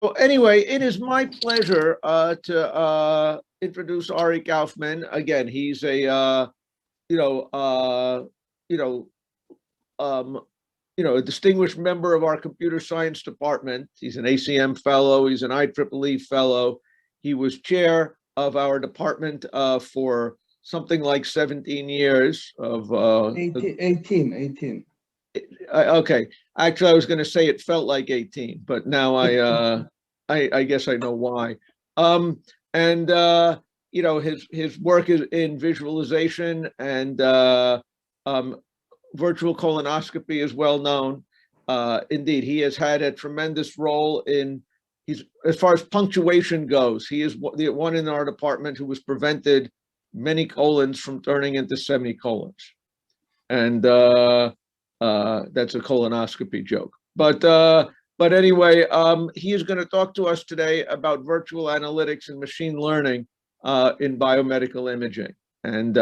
Well, anyway, it is my pleasure to introduce Arie Kaufman. Again, he's a you know you know um, a distinguished member of our computer science department. He's an ACM fellow. He's an IEEE fellow. He was chair of our department for something like 17 years of 18. okay. Actually, I was going to say it felt like 18, but now I guess I know why. And his work is in visualization and virtual colonoscopy is well known. Indeed, he has had a tremendous role in. He's as far as punctuation goes. He is the one in our department who was prevented many colons from turning into semicolons, and that's a colonoscopy joke. But anyway, he is going to talk to us today about virtual analytics and machine learning in biomedical imaging. And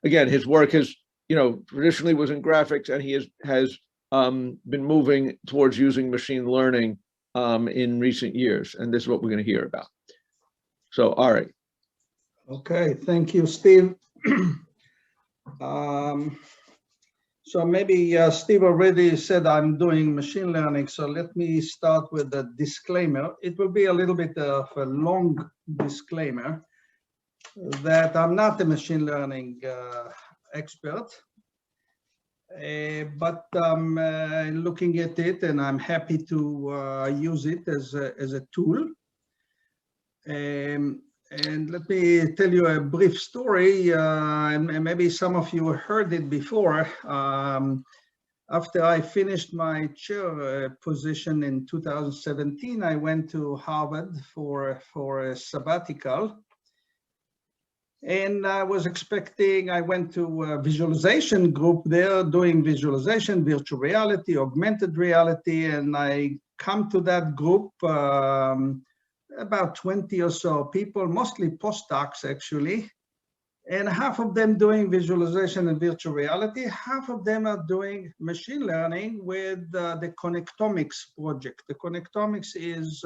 again, his work has, traditionally was in graphics, and he has been moving towards using machine learning in recent years. And this is what we're going to hear about. So, Arie. Okay, thank you, Steve. So maybe Steve already said I'm doing machine learning, so let me start with a disclaimer. It will be a little bit of a long disclaimer that I'm not a machine learning expert, but I'm looking at it and I'm happy to use it as a tool. And let me tell you a brief story, and maybe some of you heard it before. After I finished my chair position in 2017, I went to Harvard for a sabbatical. And I was expecting, I went to a visualization group there doing visualization, virtual reality, augmented reality, and I come to that group, about 20 or so people, mostly postdocs actually, and half of them doing visualization and virtual reality, half of them are doing machine learning with the connectomics project. The connectomics is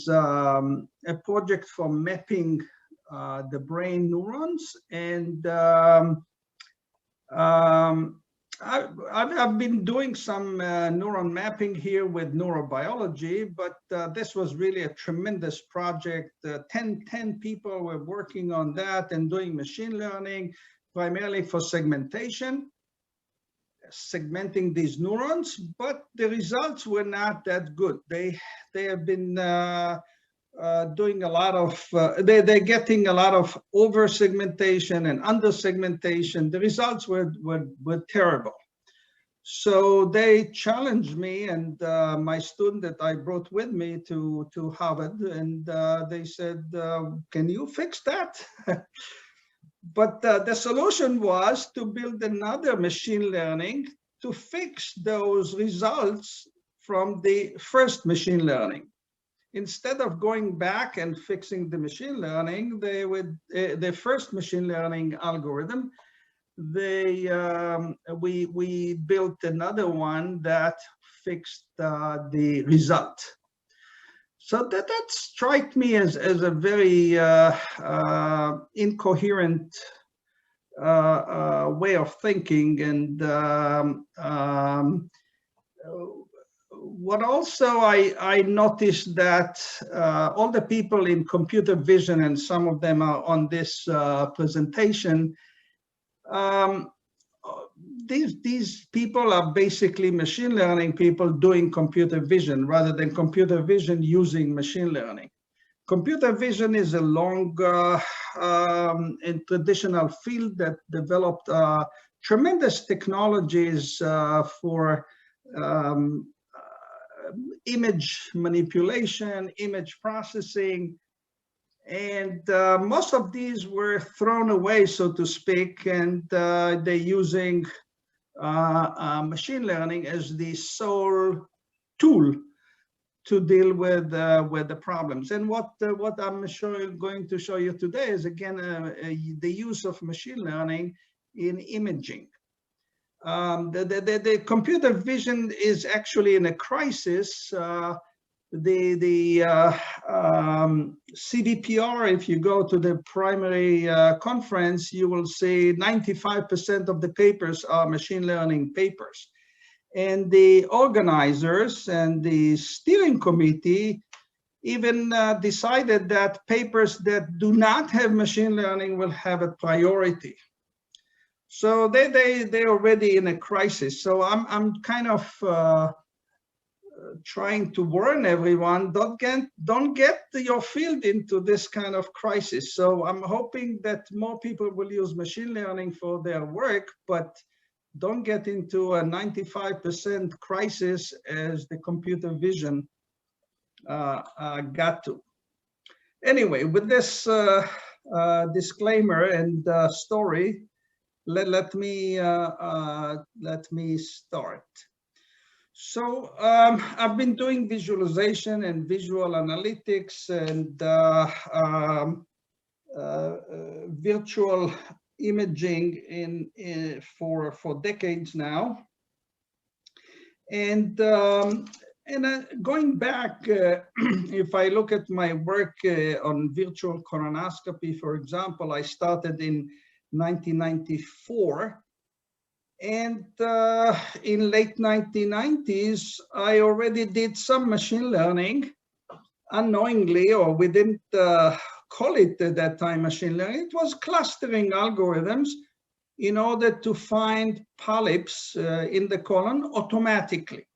a project for mapping the brain neurons, and I've been doing some neuron mapping here with neurobiology, but this was really a tremendous project. 10 people were working on that and doing machine learning, primarily for segmenting these neurons, but the results were not that good. They have been doing a lot of, they're getting a lot of over segmentation and under segmentation. The results were terrible. So they challenged me and my student that I brought with me to Harvard, and they said, can you fix that? But the solution was to build another machine learning to fix those results from the first machine learning. Instead of going back and fixing the machine learning, the first machine learning algorithm, we built another one that fixed the result. So that struck me as a very incoherent way of thinking, and what also I noticed that all the people in computer vision, and some of them are on this presentation, these people are basically machine learning people doing computer vision rather than computer vision using machine learning. Computer vision is a long and traditional field that developed tremendous technologies for image manipulation, image processing, and most of these were thrown away, so to speak, and they're using machine learning as the sole tool to deal with the problems. And what I'm going to show you today is, again, the use of machine learning in imaging. The computer vision is actually in a crisis. CDPR, if you go to the primary conference, you will see 95% of the papers are machine learning papers. And the organizers and the steering committee even decided that papers that do not have machine learning will have a priority. So they're already in a crisis. So I'm kind of trying to warn everyone, don't get your field into this kind of crisis. So I'm hoping that more people will use machine learning for their work, but don't get into a 95% crisis as the computer vision got to. Anyway, with this disclaimer and story, let me start. So I've been doing visualization and visual analytics and virtual imaging for decades now. And going back, if I look at my work on virtual colonoscopy, for example, I started in 1994. And in late 1990s, I already did some machine learning unknowingly, or we didn't call it at that time machine learning. It was clustering algorithms in order to find polyps in the colon automatically.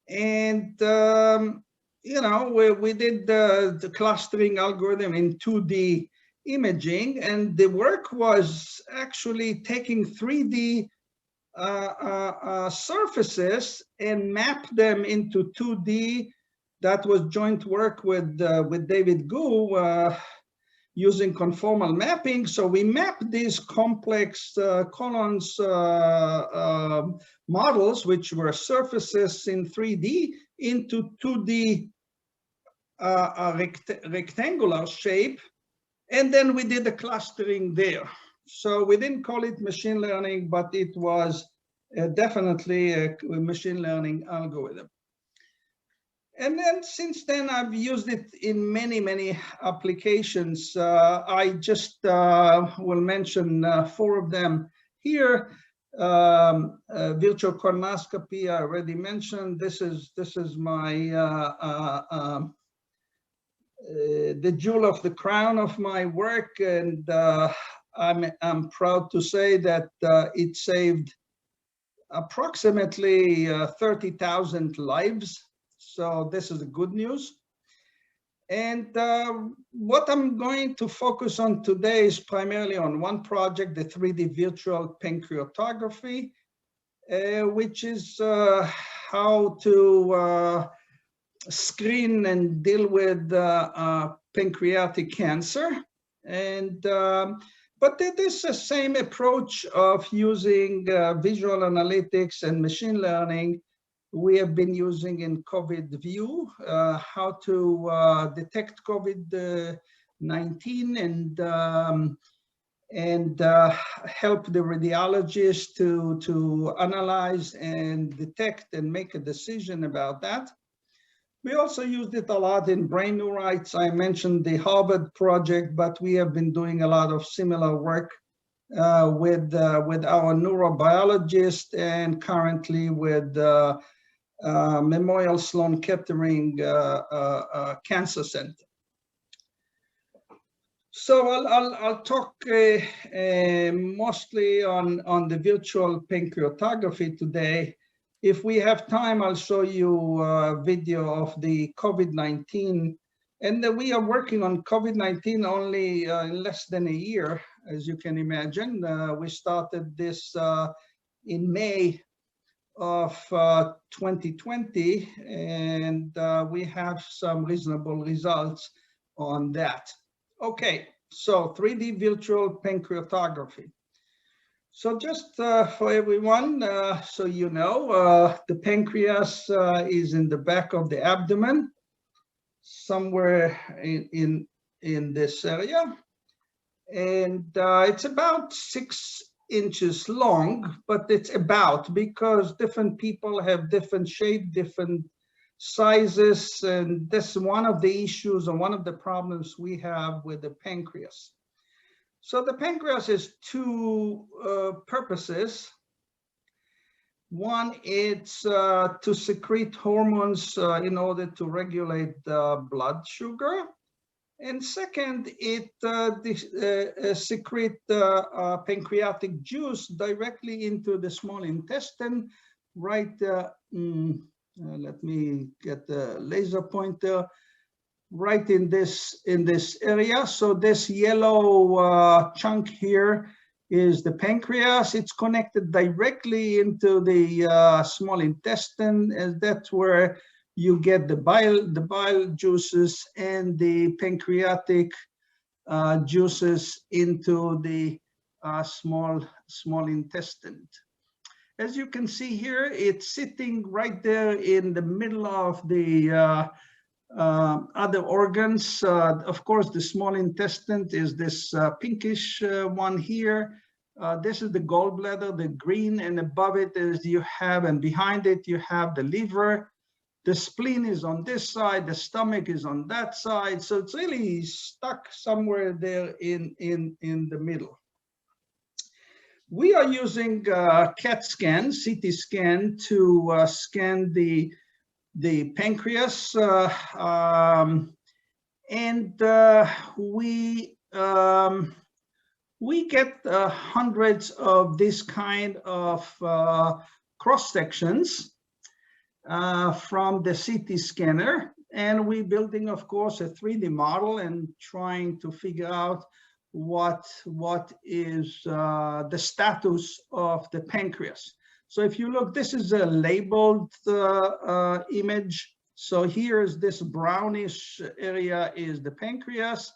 And, you know, we did the clustering algorithm in 2D imaging, and the work was actually taking 3D surfaces and map them into 2D. That was joint work with David Gu using conformal mapping. So we mapped these complex colons models, which were surfaces in 3D, into 2D rectangular shape. And then we did the clustering there. So we didn't call it machine learning, but it was definitely a machine learning algorithm. And then since then, I've used it in many, many applications. I just will mention 4 of them here. Virtual colonoscopy, I already mentioned. This is my the jewel of the crown of my work, and I'm proud to say that it saved approximately 30,000 lives. So this is the good news. And what I'm going to focus on today is primarily on one project, the 3D virtual pancreatography, which is how to screen and deal with pancreatic cancer. And but it is the same approach of using visual analytics and machine learning we have been using in COVID view, how to detect COVID-19 and help the radiologist to analyze and detect and make a decision about that. We also used it a lot in brain neurites. I mentioned the Harvard project, but we have been doing a lot of similar work with our neurobiologist and currently with Memorial Sloan Kettering Cancer Center. So I'll talk mostly on the virtual pancreatography today. If we have time, I'll show you a video of the COVID-19. And we are working on COVID-19 only in less than a year, as you can imagine. We started this in May of 2020, and we have some reasonable results on that. Okay, so 3D virtual pancreatography. So just for everyone, so you know, the pancreas is in the back of the abdomen, somewhere in this area. And it's about 6 inches long, but it's about because different people have different shape, different sizes, and this is one of the issues and one of the problems we have with the pancreas. So the pancreas is two purposes. One is to secrete hormones in order to regulate blood sugar. And second, it secretes pancreatic juice directly into the small intestine, right? Let me get the laser pointer right in this area. So this yellow chunk here is the pancreas. It's connected directly into the small intestine, and that's where you get the bile juices and the pancreatic juices into the small intestine. As you can see here, it's sitting right there in the middle of the other organs. Of course, the small intestine is this pinkish one here. This is the gallbladder, the green, and above it is you have, and behind it you have the liver. The spleen is on this side, the stomach is on that side. So it's really stuck somewhere there in the middle. We are using CAT scan, CT scan, to scan the pancreas, and we get hundreds of this kind of cross sections from the CT scanner, and we're building, of course, a 3D model and trying to figure out what is the status of the pancreas. So if you look, this is a labeled image. So here is this brownish area is the pancreas.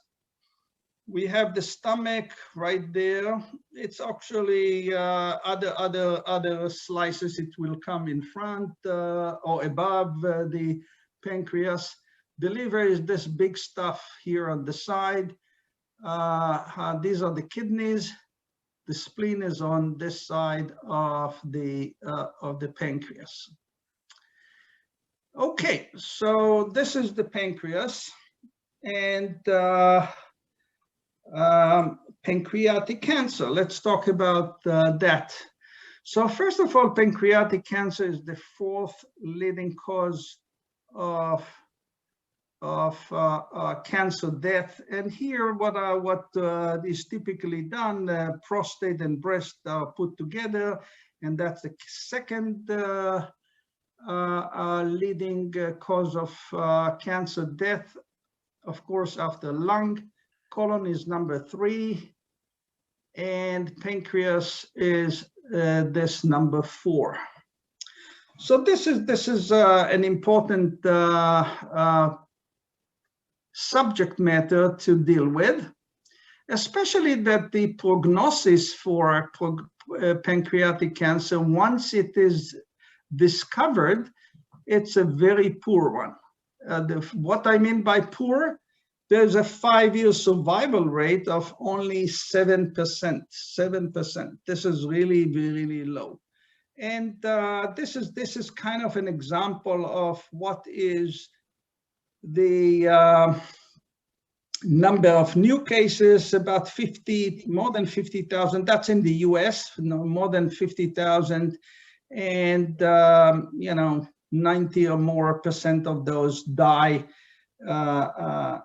We have the stomach right there. It's actually other slices. It will come in front or above the pancreas. The liver is this big stuff here on the side. These are the kidneys. The spleen is on this side of the pancreas. Okay, so this is the pancreas, and pancreatic cancer. Let's talk about that. So first of all, pancreatic cancer is the 4th leading cause of cancer death. And here, what is typically done, prostate and breast are put together, and that's the 2nd leading cause of cancer death. Of course, after lung. Colon is number 3, and pancreas is this number 4. So this is an important subject matter to deal with, especially that the prognosis for pancreatic cancer, once it is discovered, it's a very poor one. What I mean by poor, there's a 5-year survival rate of only 7%. 7%. This is really, really low. And this is kind of an example of what is the number of new cases, about 50, more than 50,000. That's in the US, more than 50,000. And, 90 or more % of those die a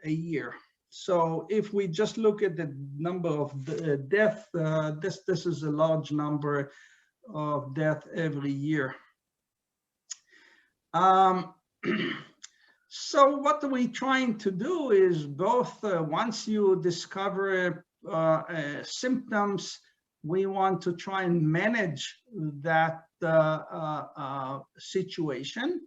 year. So if we just look at the number of death, this is a large number of death every year. So what we're trying to do is both, once you discover symptoms, we want to try and manage that situation.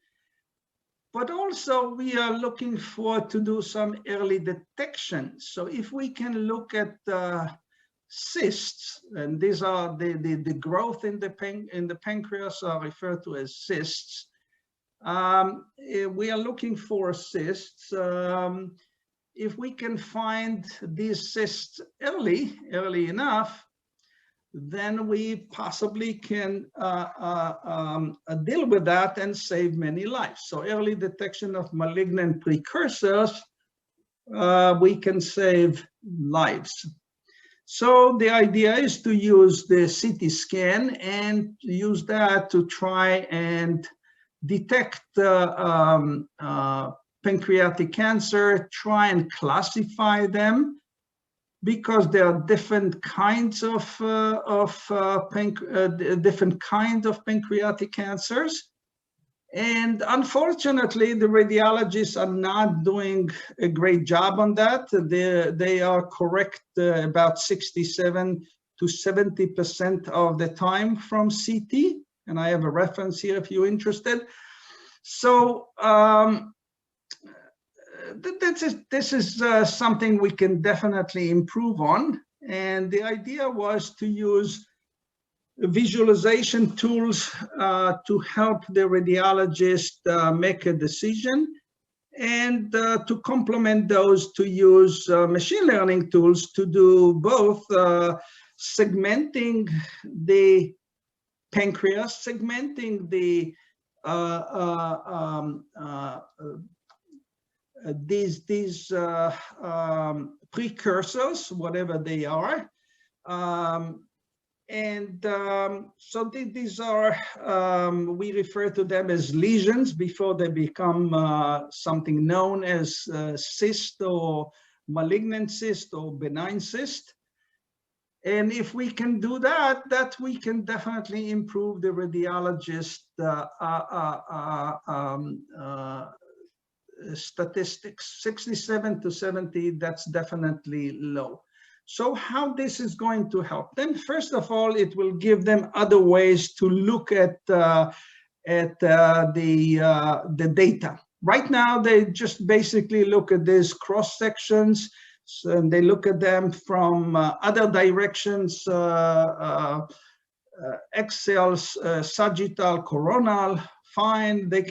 But also we are looking to do some early detection. So if we can look at cysts, and these are the growth in the pancreas are referred to as cysts. We are looking for cysts. If we can find these cysts early enough, then we possibly can deal with that and save many lives. So early detection of malignant precursors, we can save lives. So the idea is to use the CT scan and use that to try and detect pancreatic cancer, try and classify them, because there are different kinds of pancreatic cancers. And unfortunately, the radiologists are not doing a great job on that. They are correct about 67 to 70% of the time from CT. And I have a reference here if you're interested. So this is something we can definitely improve on. And the idea was to use visualization tools to help the radiologist make a decision, and to complement those, to use machine learning tools to do both segmenting the pancreas, segmenting the these precursors, whatever they are. So these are, we refer to them as lesions before they become something known as cyst or malignant cyst or benign cyst. And if we can do that, we can definitely improve the radiologist statistics. 67 to 70, that's definitely low. So how this is going to help them? First of all, it will give them other ways to look at the data. Right now, they just basically look at these cross sections, and they look at them from other directions, axials, sagittal, coronal. Fine, they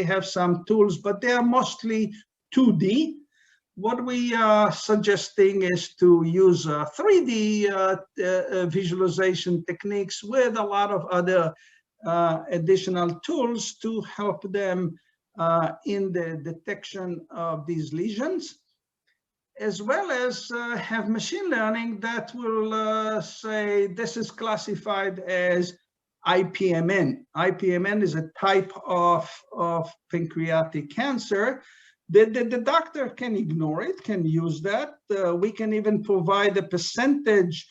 have some tools, but they are mostly 2D. What we are suggesting is to use 3D visualization techniques with a lot of other additional tools to help them in the detection of these lesions, as well as have machine learning that will say this is classified as IPMN. IPMN is a type of pancreatic cancer. The doctor can ignore it, can use that. We can even provide a percentage,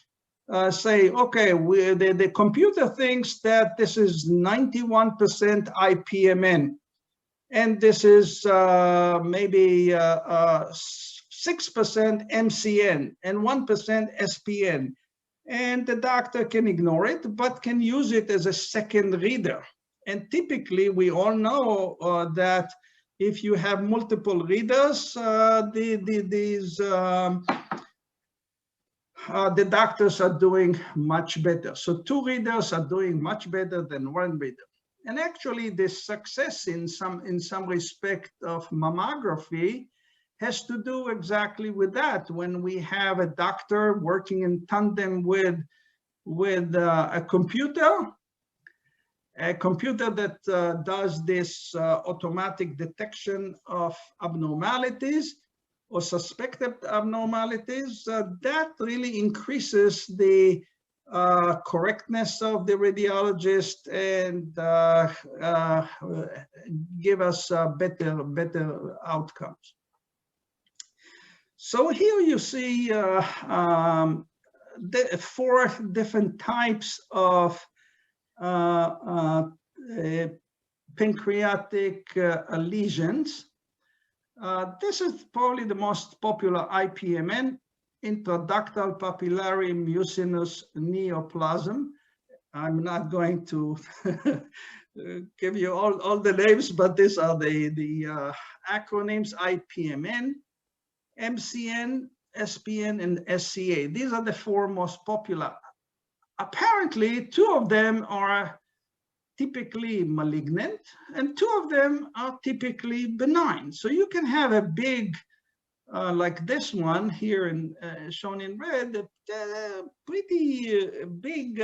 say, okay, the computer thinks that this is 91% IPMN, and this is maybe 6% MCN and 1% SPN. And the doctor can ignore it, but can use it as a second reader. And typically, we all know that if you have multiple readers, the doctors are doing much better. So 2 readers are doing much better than 1 reader. And actually, the success in some respect of mammography has to do exactly with that. When we have a doctor working in tandem with a computer that does this automatic detection of abnormalities or suspected abnormalities, that really increases the correctness of the radiologist and give us better outcomes. So here you see the 4 different types of pancreatic lesions. This is probably the most popular IPMN, intraductal papillary mucinous neoplasm. I'm not going to give you all the names, but these are the acronyms: IPMN, MCN, SPN, and SCA. These are the 4 most popular. Apparently, 2 of them are typically malignant, and 2 of them are typically benign. So you can have a big like this one here, shown in red, a pretty big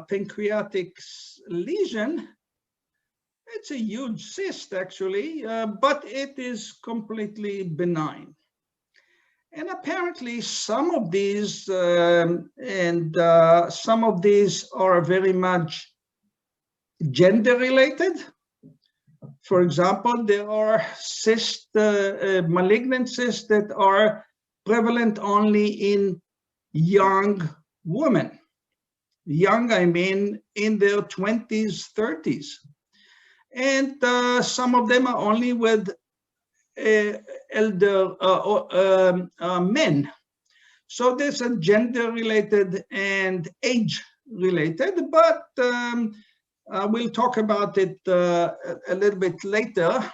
pancreatic lesion. It's a huge cyst, actually, but it is completely benign. And apparently some of these some of these are very much gender related. For example, there are cysts, malignant cysts that are prevalent only in young women. Young, I mean in their 20s, 30s. And some of them are only with elder men. So there's a gender related and age related, but we'll talk about it a little bit later.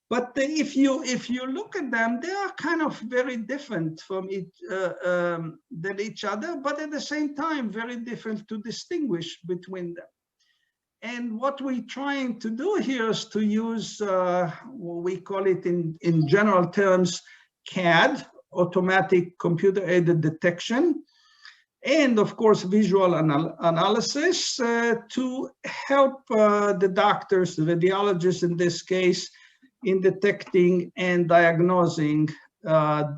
But if you look at them, they are kind of very different from than each other, but at the same time very different to distinguish between them. And what we're trying to do here is to use what we call it in general terms, CAD, automatic computer-aided detection, and of course visual analysis to help the doctors, the radiologists in this case, in detecting and diagnosing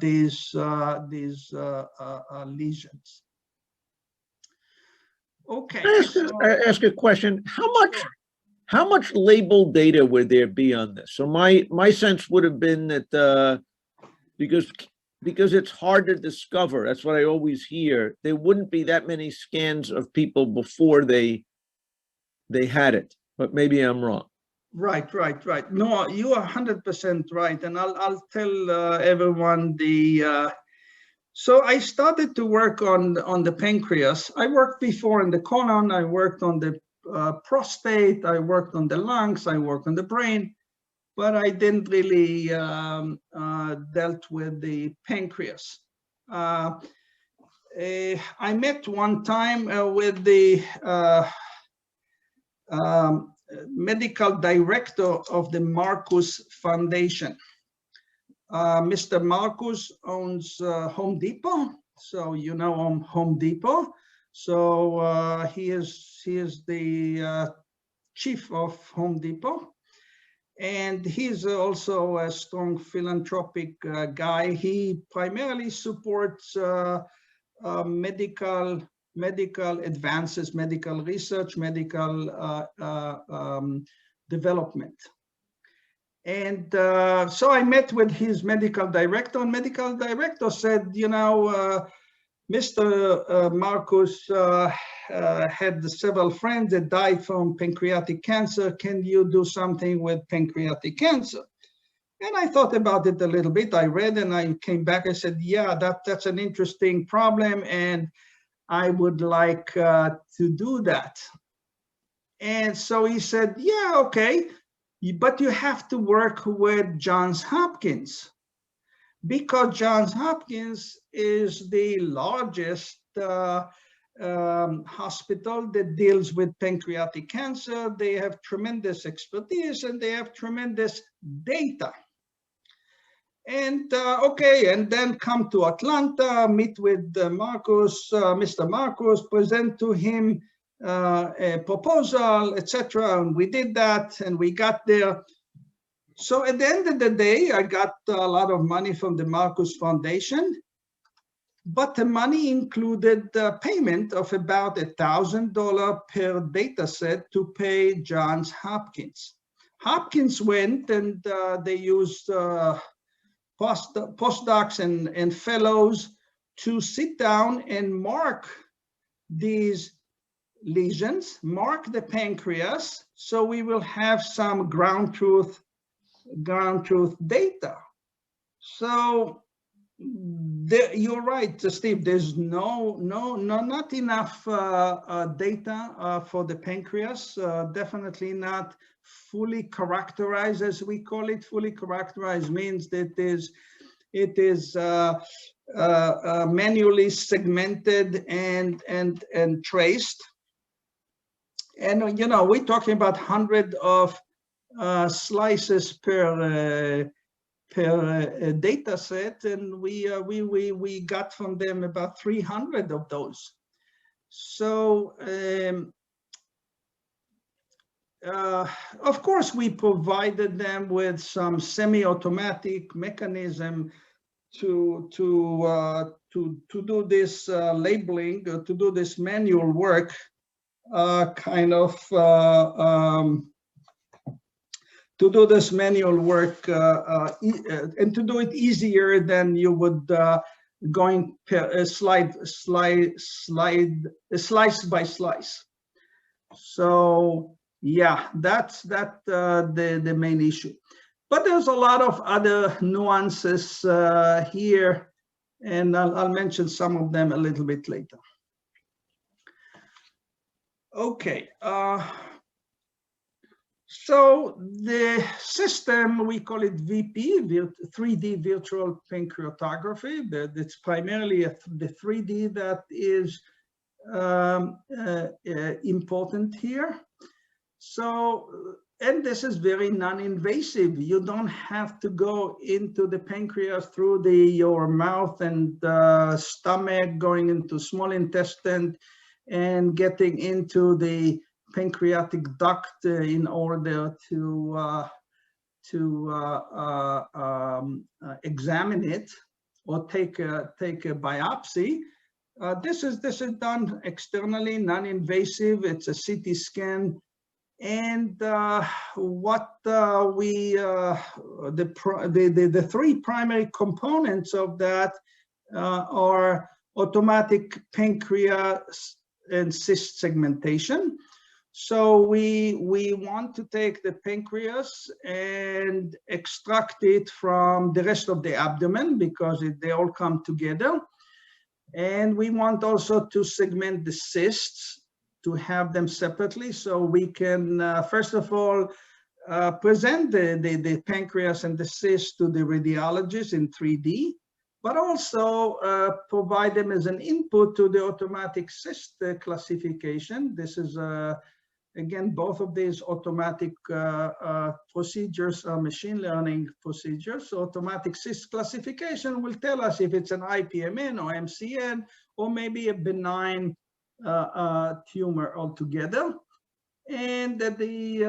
these lesions. Okay. I ask a question. How much label data would there be on this? So my sense would have been that because it's hard to discover, that's what I always hear, there wouldn't be that many scans of people before they had it, but maybe I'm wrong. Right. No, you are 100% right, and I'll tell everyone the. So I started to work on the pancreas. I worked before in the colon. I worked on the prostate. I worked on the lungs. I worked on the brain, but I didn't really dealt with the pancreas. I met one time with the medical director of the Marcus Foundation. Mr. Marcus owns Home Depot, so you know Home Depot. So he is the chief of Home Depot, and he's also a strong philanthropic guy. He primarily supports medical advances, medical research, medical development. And so I met with his medical director, and medical director said, you know, Mr. Marcus had several friends that died from pancreatic cancer. Can you do something with pancreatic cancer? And I thought about it a little bit. I read and I came back. I said, yeah, that's an interesting problem, and I would like to do that. And so he said, yeah, okay. But you have to work with Johns Hopkins, because Johns Hopkins is the largest hospital that deals with pancreatic cancer. They have tremendous expertise and they have tremendous data. And okay, and then come to Atlanta, meet with Marcus, Mr. Marcus, present to him a proposal, etc. And we did that, and we got there. So at the end of the day, I got a lot of money from the Marcus Foundation, but the money included the payment of about $1,000 per data set to pay Johns Hopkins. Hopkins went and they used postdocs and fellows to sit down and mark these lesions, mark the pancreas, so we will have some ground truth data. So you're right, Steve. There's not enough data for the pancreas. Definitely not fully characterized, as we call it. Fully characterized means that it is manually segmented and traced. And you know, we're talking about hundreds of slices per data set, and we got from them about 300 of those. So of course, we provided them with some semi-automatic mechanism to do this labeling, to do this manual work, to do this manual work and to do it easier than you would going per slice by slice. So yeah, that's the main issue. But there's a lot of other nuances here, and I'll mention some of them a little bit later. Okay. So the system, we call it VP, 3D virtual pancreatography. It's primarily the 3D that is important here. So, and this is very non-invasive. You don't have to go into the pancreas through your mouth and stomach, going into small intestine and getting into the pancreatic duct in order to examine it or take a biopsy. This is done externally, non-invasive. It's a CT scan, and what the three primary components of that are automatic pancreas and cyst segmentation. So we want to take the pancreas and extract it from the rest of the abdomen because they all come together. And we want also to segment the cysts, to have them separately, so we can, first of all, present the pancreas and the cyst to the radiologist in 3D, but also provide them as an input to the automatic cyst classification. This is, again, both of these automatic procedures are machine learning procedures. So automatic cyst classification will tell us if it's an IPMN or MCN, or maybe a benign tumor altogether. And at the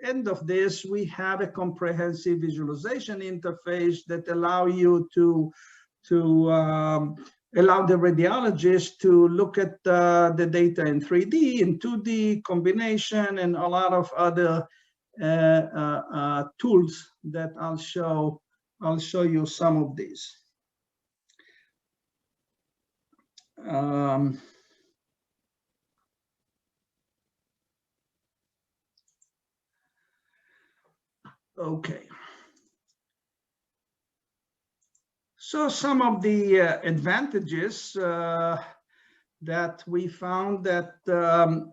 end of this, we have a comprehensive visualization interface that allow you to allow the radiologist to look at the data in 3D, in 2D combination, and a lot of other tools that I'll show you some of these. Okay. So some of the advantages that we found that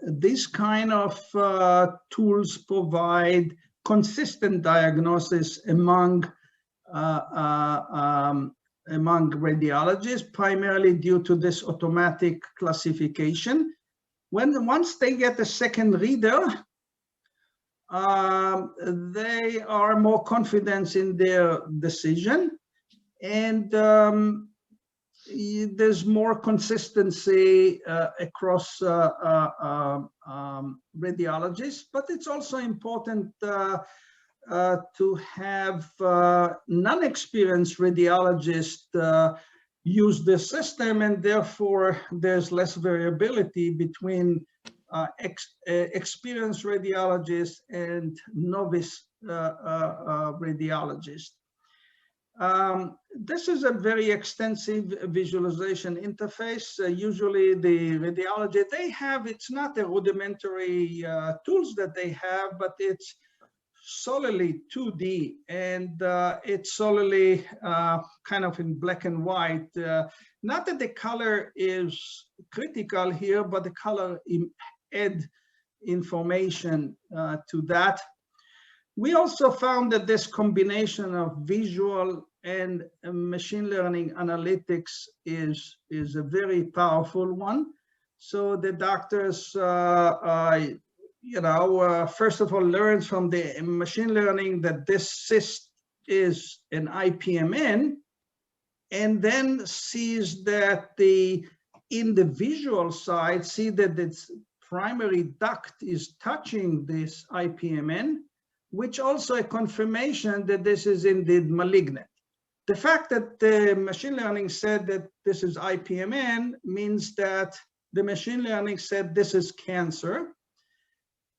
these kind of tools provide consistent diagnosis among radiologists, primarily due to this automatic classification. Once they get a second reader, they are more confident in their decision, and there's more consistency across radiologists. But it's also important to have non-experienced radiologists use the system, and therefore there's less variability between experienced radiologists and novice radiologists. This is a very extensive visualization interface. Usually the radiology they have, it's not a rudimentary tools that they have, but it's solely 2D, and it's solely kind of in black and white. Not that the color is critical here, but the color add information to that. We also found that this combination of visual and machine learning analytics is a very powerful one. So the doctors first of all, learns from the machine learning that this cyst is an IPMN, and then sees that in the visual side, see that its primary duct is touching this IPMN, which also a confirmation that this is indeed malignant. The fact that the machine learning said that this is IPMN means that the machine learning said this is cancer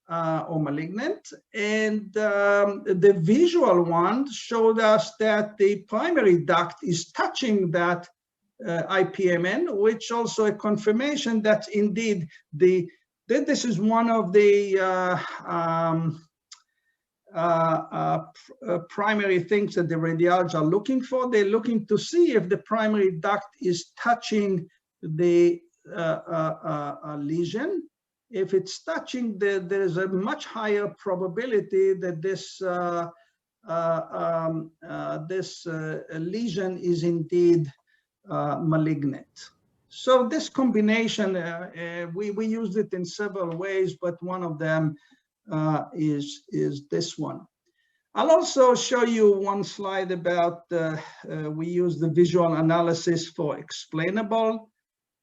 or malignant, and the visual one showed us that the primary duct is touching that IPMN, which also a confirmation that indeed that this is one of the primary things that the radiologists are looking for. They're looking to see if the primary duct is touching the lesion. If it's touching, there's a much higher probability that this lesion is indeed malignant. So this combination, we used it in several ways, but one of them is this one. I'll also show you one slide about we use the visual analysis for explainable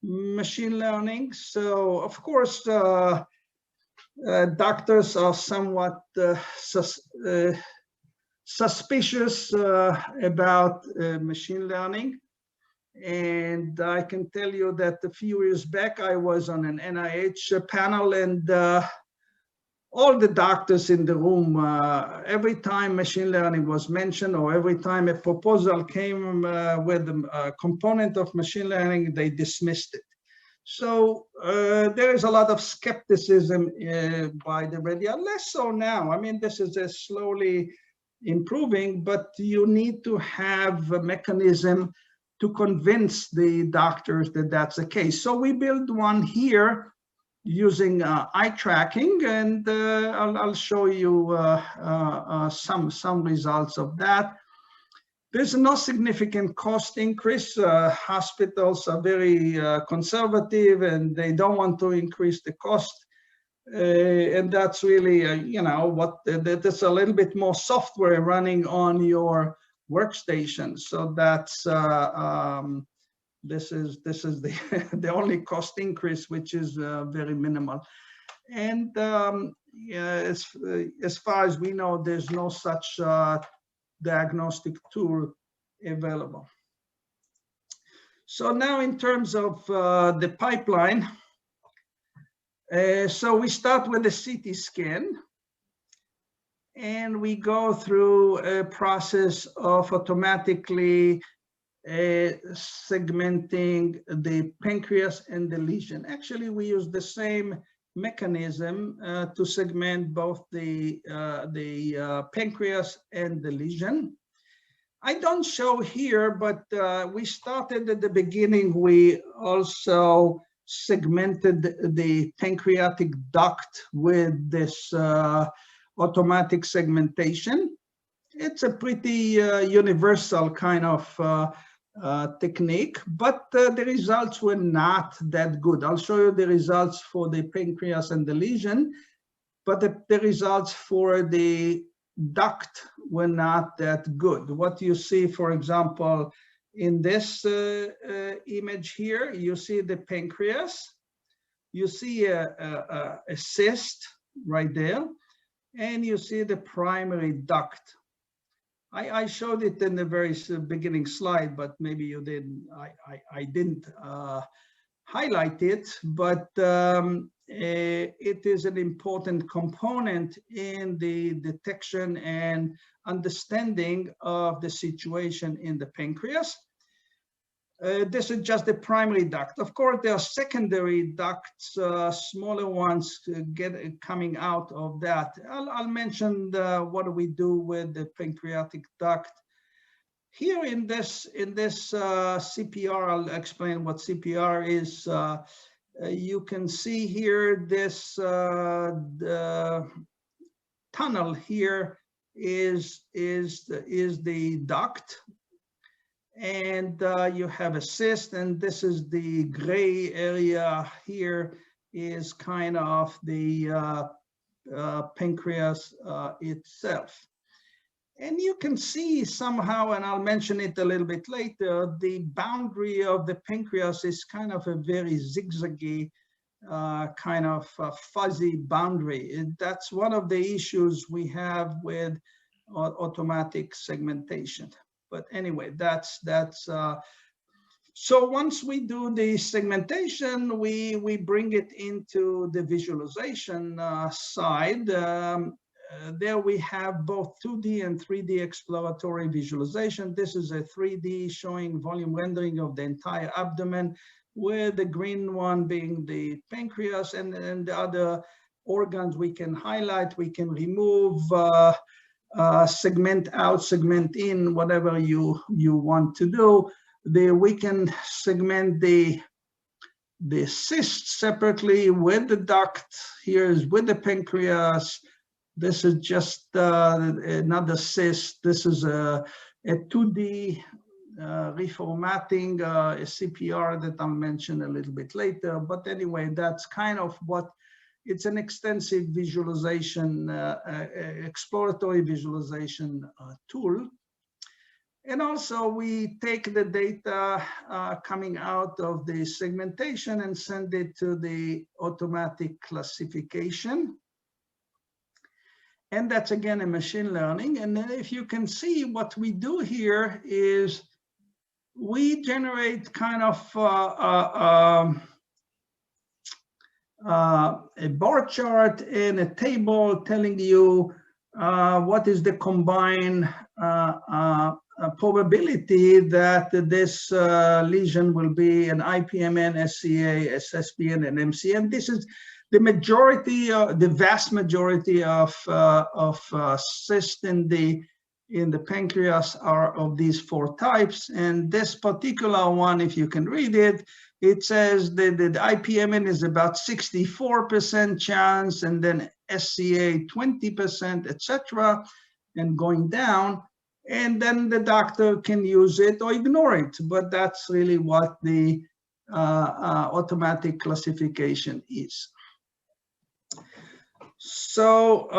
machine learning. So of course, doctors are somewhat suspicious about machine learning. And I can tell you that a few years back, I was on an NIH panel, and all the doctors in the room, every time machine learning was mentioned, or every time a proposal came with a component of machine learning, they dismissed it. So there is a lot of skepticism by the media, less so now. I mean, this is slowly improving, but you need to have a mechanism to convince the doctors that that's the case. So we built one here using eye tracking, and I'll show you some results of that. There's no significant cost increase. Hospitals are very conservative, and they don't want to increase the cost. And that's really, that's a little bit more software running on your workstation. So that's this is the the only cost increase, which is very minimal. And as far as we know, there's no such diagnostic tool available. So now in terms of the pipeline, so we start with a CT scan, and we go through a process of automatically segmenting the pancreas and the lesion. Actually, we use the same mechanism to segment both the pancreas and the lesion. I don't show here, but we started at the beginning. We also segmented the pancreatic duct with this automatic segmentation. It's a pretty universal kind of technique, but the results were not that good. I'll show you the results for the pancreas and the lesion, but the results for the duct were not that good. What you see, for example, in this image here, you see the pancreas, you see a cyst right there, and you see the primary duct. I showed it in the very beginning slide, but maybe you didn't. I didn't highlight it, but it is an important component in the detection and understanding of the situation in the pancreas. This is just the primary duct. Of course, there are secondary ducts, smaller ones coming out of that. I'll mention what do we do with the pancreatic duct. Here in this CPR, I'll explain what CPR is. You can see here this tunnel here is the duct. And you have a cyst, and this is the gray area here is kind of the pancreas itself. And you can see somehow, and I'll mention it a little bit later, the boundary of the pancreas is kind of a very zigzaggy, kind of fuzzy boundary. That's one of the issues we have with automatic segmentation. But anyway, so once we do the segmentation, we bring it into the visualization side. There we have both 2D and 3D exploratory visualization. This is a 3D showing volume rendering of the entire abdomen, with the green one being the pancreas, and the other organs we can highlight, we can remove, segment out, segment in, whatever you want to do. We can segment the cyst separately with the duct. Here's with the pancreas. This is just another cyst. This is a 2D reformatting, a CPR that I'll mention a little bit later. But anyway, that's kind of what, it's an extensive visualization, exploratory visualization tool. And also we take the data coming out of the segmentation and send it to the automatic classification. And that's again a machine learning. And then if you can see, what we do here is we generate kind of a bar chart and a table telling you what is the combined probability that this lesion will be an IPMN, SCA, SSPN, and MCN. This is the majority, the vast majority of cysts in the pancreas are of these 4 types. And this particular one, if you can read it, it says that the IPMN is about 64% chance, and then SCA 20%, etc., and going down. And then the doctor can use it or ignore it. But that's really what the automatic classification is. So,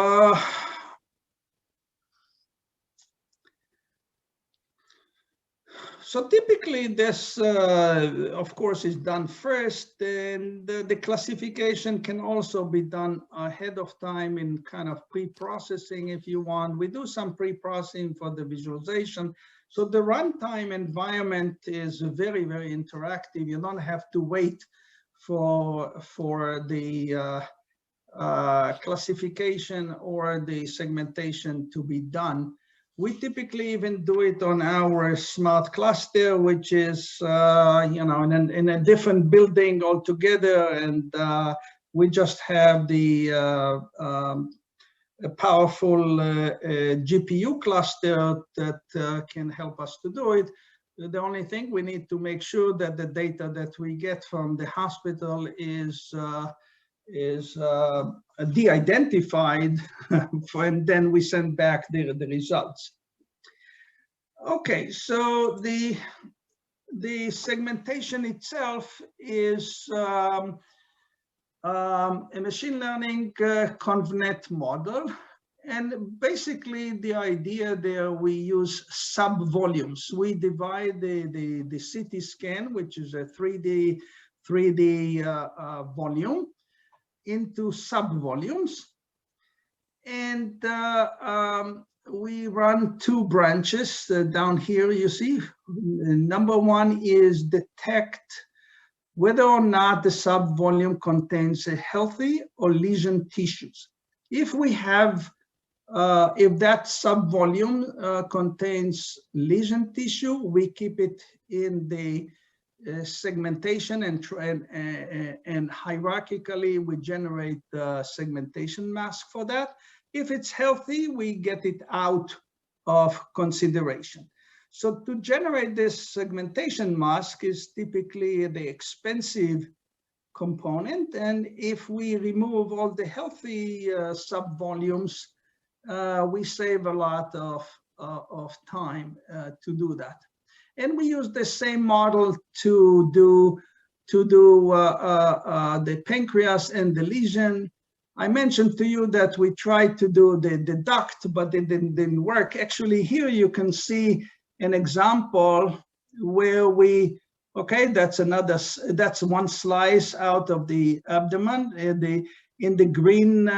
so typically this, of course, is done first, and the classification can also be done ahead of time in kind of pre-processing if you want. We do some pre-processing for the visualization. So the runtime environment is very, very interactive. You don't have to wait for the classification or the segmentation to be done. We typically even do it on our smart cluster, which is you know, in a different building altogether, and we just have the a powerful GPU cluster that can help us to do it. The only thing, we need to make sure that the data that we get from the hospital is de-identified, and then we send back the results. Okay, so the segmentation itself is a machine learning convnet model. And basically the idea there, we use sub-volumes. We divide the CT scan, which is a 3D volume, into sub-volumes. And we run 2 branches down here, you see. Number 1 is detect whether or not the sub-volume contains a healthy or lesion tissues. If we have, if that sub-volume contains lesion tissue, we keep it in the segmentation, and hierarchically we generate the segmentation mask for that. If it's healthy, we get it out of consideration. So to generate this segmentation mask is typically the expensive component, and if we remove all the healthy sub-volumes, we save a lot of time to do that. And we use the same model to do the pancreas and the lesion. I mentioned to you that we tried to do the duct, but it didn't work. Actually, here you can see an example where we, okay, that's one slice out of the abdomen. In the green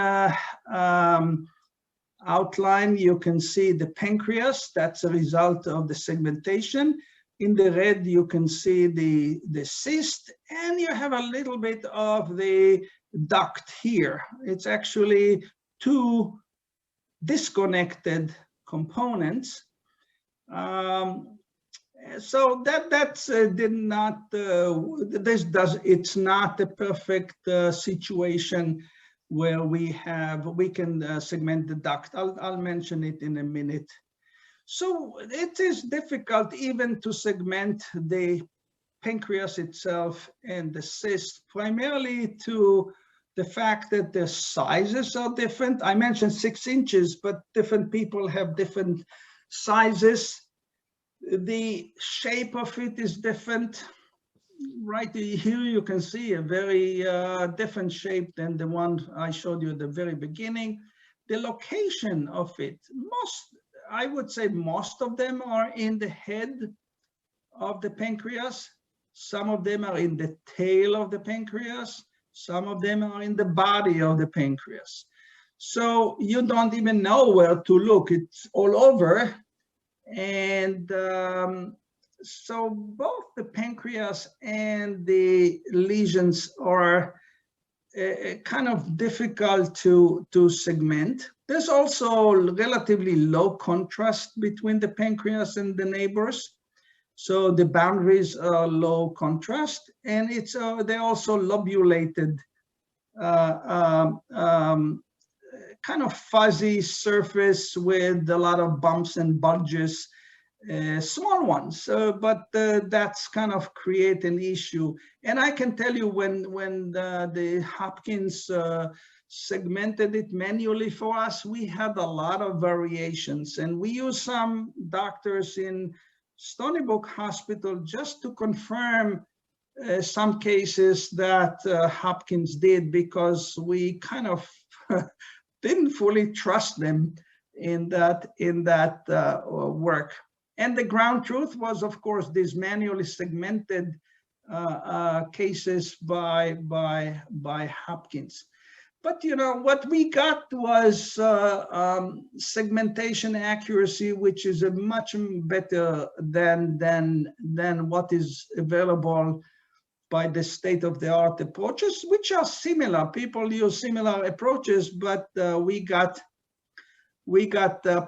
outline, you can see the pancreas. That's a result of the segmentation. In the red, you can see the cyst, and you have a little bit of the duct here. It's actually two disconnected components. So it's not a perfect situation where we can segment the duct. I'll mention it in a minute. So it is difficult even to segment the pancreas itself and the cyst, primarily to the fact that the sizes are different. I mentioned 6 inches, but different people have different sizes. The shape of it is different. Right here you can see a very different shape than the one I showed you at the very beginning. The location of it, I would say most of them are in the head of the pancreas. Some of them are in the tail of the pancreas. Some of them are in the body of the pancreas. So you don't even know where to look. It's all over. And so both the pancreas and the lesions are kind of difficult to segment. There's also relatively low contrast between the pancreas and the neighbors. So the boundaries are low contrast, and they're also lobulated, kind of fuzzy surface with a lot of bumps and bulges, small ones, but that's kind of create an issue. And I can tell you when the Hopkins segmented it manually for us, we had a lot of variations, and we used some doctors in Stony Brook Hospital just to confirm some cases that Hopkins did, because we kind of didn't fully trust them in that work. And the ground truth was, of course, these manually segmented cases by Hopkins. But you know what we got was segmentation accuracy, which is a much better than what is available by the state-of-the-art approaches, which are similar. People use similar approaches, but we got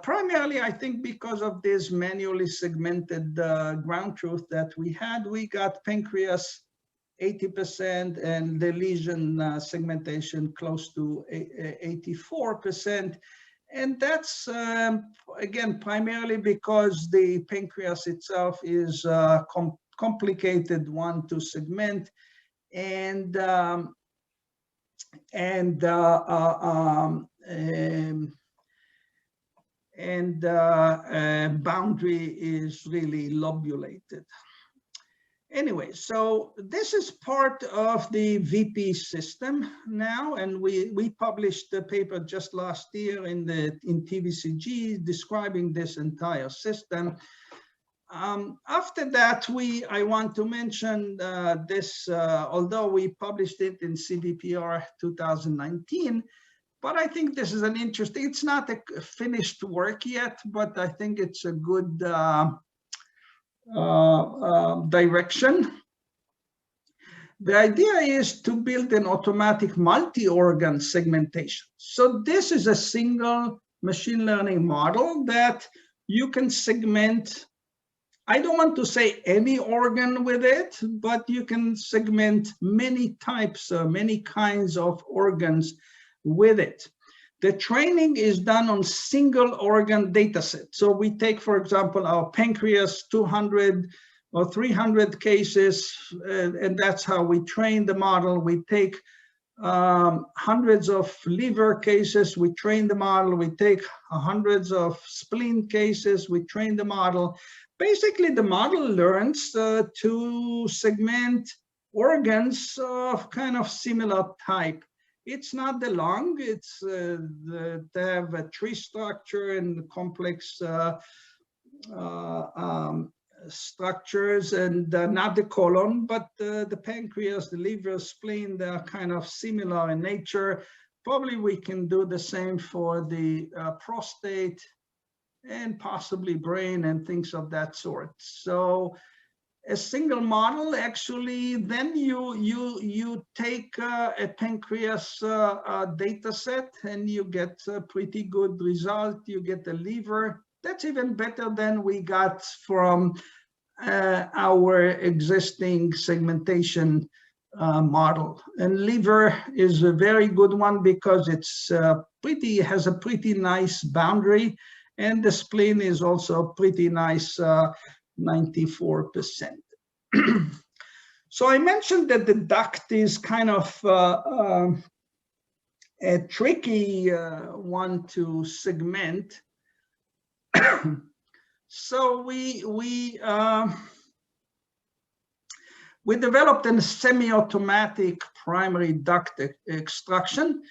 primarily, I think, because of this manually segmented ground truth that we had, we got pancreas 80% and the lesion segmentation close to 84%. And that's, again, primarily because the pancreas itself is a complicated one to segment, and boundary is really lobulated. Anyway, so this is part of the VP system now, and we published a paper just last year in TVCG describing this entire system. After that, I want to mention this, although we published it in CVPR 2019, but I think this is an interesting, it's not a finished work yet, but I think it's a good direction. The idea is to build an automatic multi-organ segmentation. So this is a single machine learning model that you can segment. I don't want to say any organ with it, but you can segment many types, many kinds of organs with it. The training is done on single organ data set. So we take, for example, our pancreas, 200 or 300 cases, and that's how we train the model. We take hundreds of liver cases, we train the model. We take hundreds of spleen cases, we train the model. Basically, the model learns to segment organs of kind of similar type. It's not the lung, it's they have a tree structure and complex structures, and not the colon, but the pancreas, the liver, spleen, they're kind of similar in nature. Probably we can do the same for the prostate and possibly brain and things of that sort. So a single model, actually, then you take a pancreas data set and you get a pretty good result. You get the liver. That's even better than we got from our existing segmentation model. And liver is a very good one because it's has a pretty nice boundary, and the spleen is also pretty nice, 94%. So I mentioned that the duct is kind of a tricky one to segment. So we developed a semi-automatic primary duct extraction.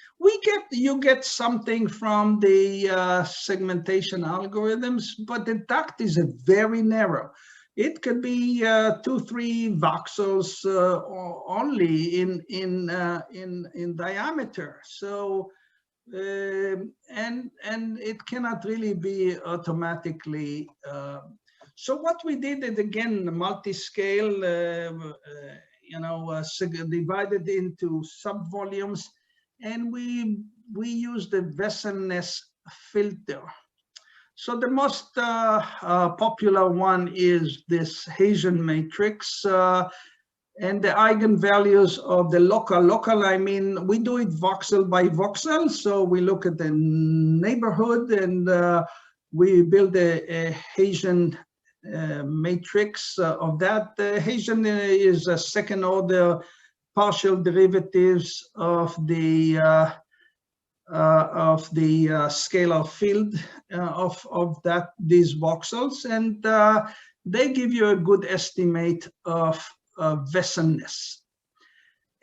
You get something from the segmentation algorithms, but the duct is very narrow. It could be 2-3 voxels only in diameter. So and it cannot really be automatically. So what we did is, again, multi-scale, divided into sub-volumes, and we used the Vesselness filter. So the most popular one is this Hessian matrix, and the eigenvalues of the local, I mean, we do it voxel by voxel. So we look at the neighborhood and we build a Hessian matrix of that. Hessian is a second order partial derivatives of the scalar field of these voxels, and they give you a good estimate of Vesselness.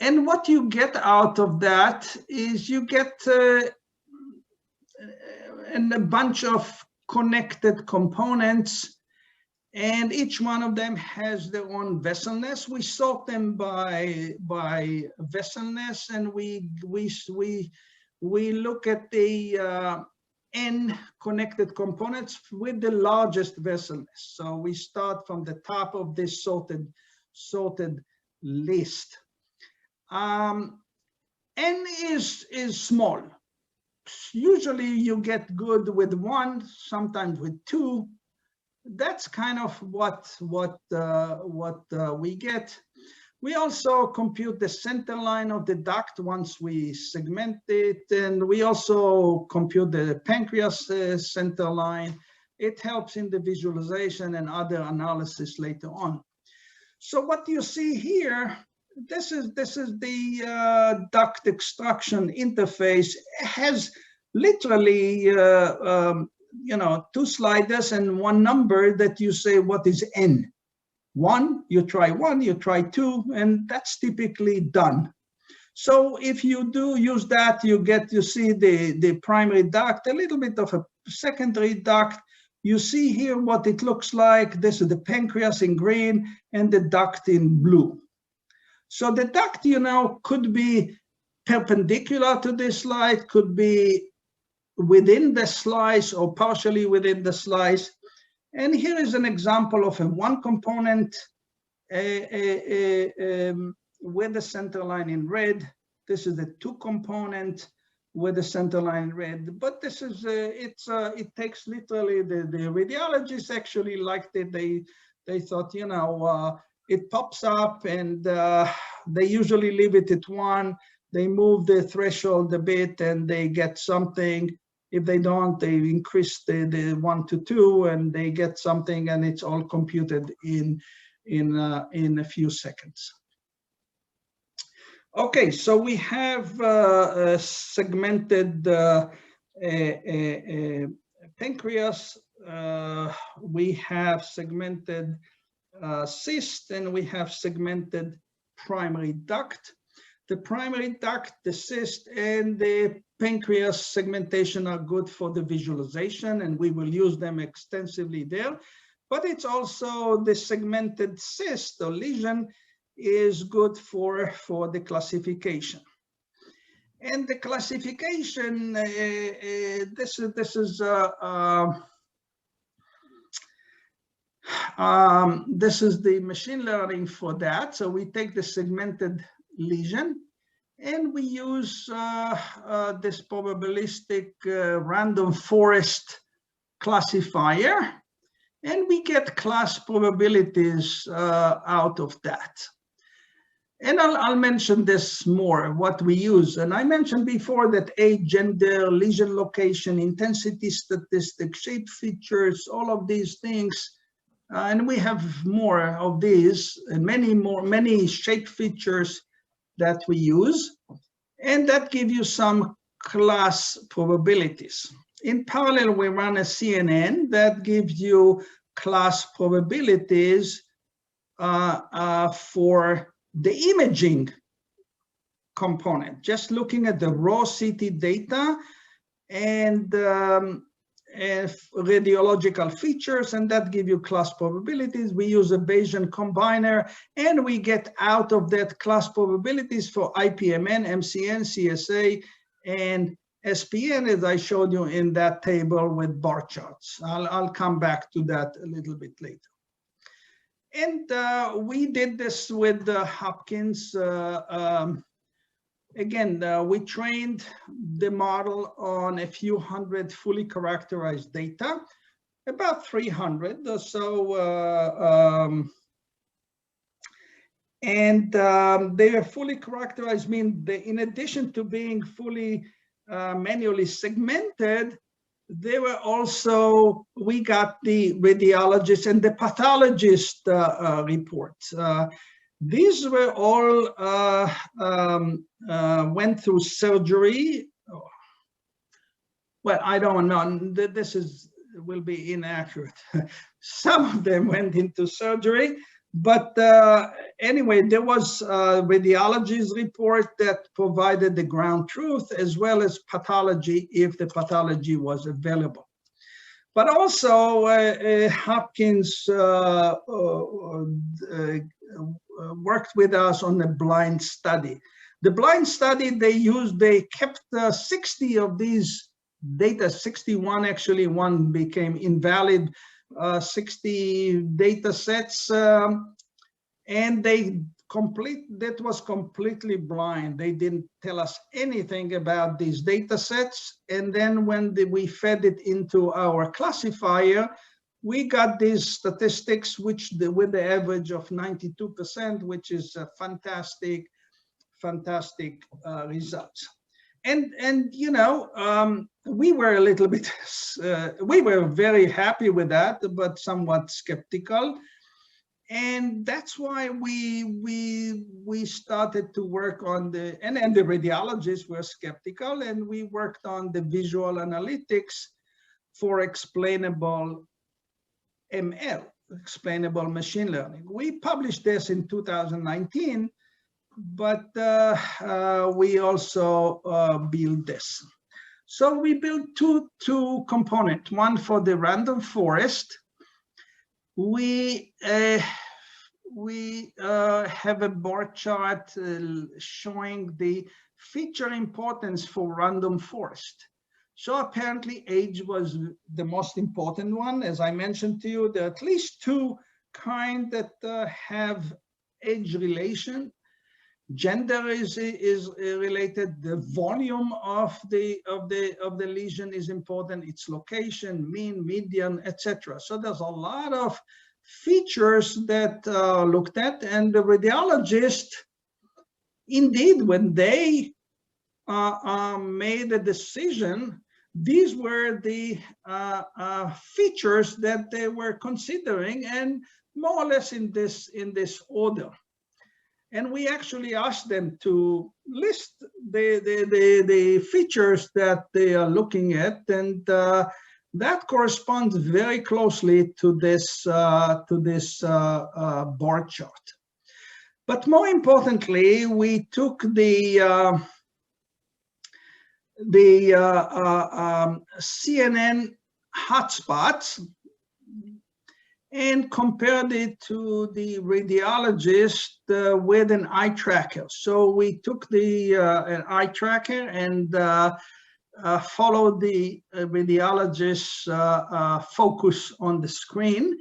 And what you get out of that is you get a bunch of connected components, and each one of them has their own Vesselness. We sort them by Vesselness, and we look at the n connected components with the largest Vesselness. So we start from the top of this sorted list. N is small. Usually you get good with 1, sometimes with 2. That's kind of what we get. We also compute the center line of the duct once we segment it, and we also compute the pancreas center line. It helps in the visualization and other analysis later on. So what you see here, this is the duct extraction interface. It has literally 2 sliders and 1 number that you say what is n. 1, you try 1, you try 2, and that's typically done. So if you do use that, you see the primary duct, a little bit of a secondary duct. You see here what it looks like. This is the pancreas in green and the duct in blue. So the duct, could be perpendicular to this slide, could be within the slice or partially within the slice. And here is an example of a 1 component with the center line in red. This is the 2 component with the center line in red. But this is it takes literally the radiologists actually liked it. They thought, it pops up, and they usually leave it at 1. They move the threshold a bit and they get something. If they don't, they increase the 1 to 2 and they get something, and it's all computed in a few seconds. Okay, so we have segmented pancreas. We have segmented cyst, and we have segmented primary duct. The primary duct, the cyst, and the pancreas segmentation are good for the visualization, and we will use them extensively there. But it's also the segmented cyst or lesion is good for the classification. And the classification, this is the machine learning for that. So we take the segmented lesion and we use this probabilistic random forest classifier, and we get class probabilities out of that. And I'll mention this more, what we use. And I mentioned before that age, gender, lesion location, intensity statistics, shape features, all of these things. And we have more of these and many shape features that we use. And that gives you some class probabilities. In parallel, we run a CNN that gives you class probabilities for the imaging component, just looking at the raw CT data and radiological features, and that give you class probabilities. We use a Bayesian combiner, and we get out of that class probabilities for IPMN, MCN, CSA, and SPN, as I showed you in that table with bar charts. I'll come back to that a little bit later. And we did this with Hopkins. Again, we trained the model on a few hundred fully characterized data, about 300 or so. They are fully characterized, mean they, in addition to being fully manually segmented, they were also, we got the radiologist and the pathologist reports. These were all went through surgery. Well, I don't know, this will be inaccurate. Some of them went into surgery, but anyway, there was a radiologist's report that provided the ground truth, as well as pathology if the pathology was available. But also Hopkins worked with us on a blind study. The blind study they kept 60 of these data, 61 actually, one became invalid, 60 data sets, and that was completely blind. They didn't tell us anything about these data sets. And then when we fed it into our classifier, we got these statistics, with the average of 92%, which is a fantastic results. And you know, we were a little bit, we were very happy with that, but somewhat skeptical. And that's why we started to work on and the radiologists were skeptical, and we worked on the visual analytics for explainable ML, explainable machine learning. We published this in 2019, but we also built this. So we built two components, one for the random forest. We have a bar chart showing the feature importance for random forest. So apparently age was the most important one. As I mentioned to you, there are at least two kinds that have age relation. Gender is related. The volume of the lesion is important. Its location, mean, median, etc. So there's a lot of features that looked at, and the radiologist, indeed, when they made a decision, these were the features that they were considering, and more or less in this order. And we actually asked them to list the features that they are looking at, and that corresponds very closely to this bar chart. But more importantly, we took the CNN hotspots and compared it to the radiologist with an eye tracker. So we took the an eye tracker and followed the radiologist's focus on the screen.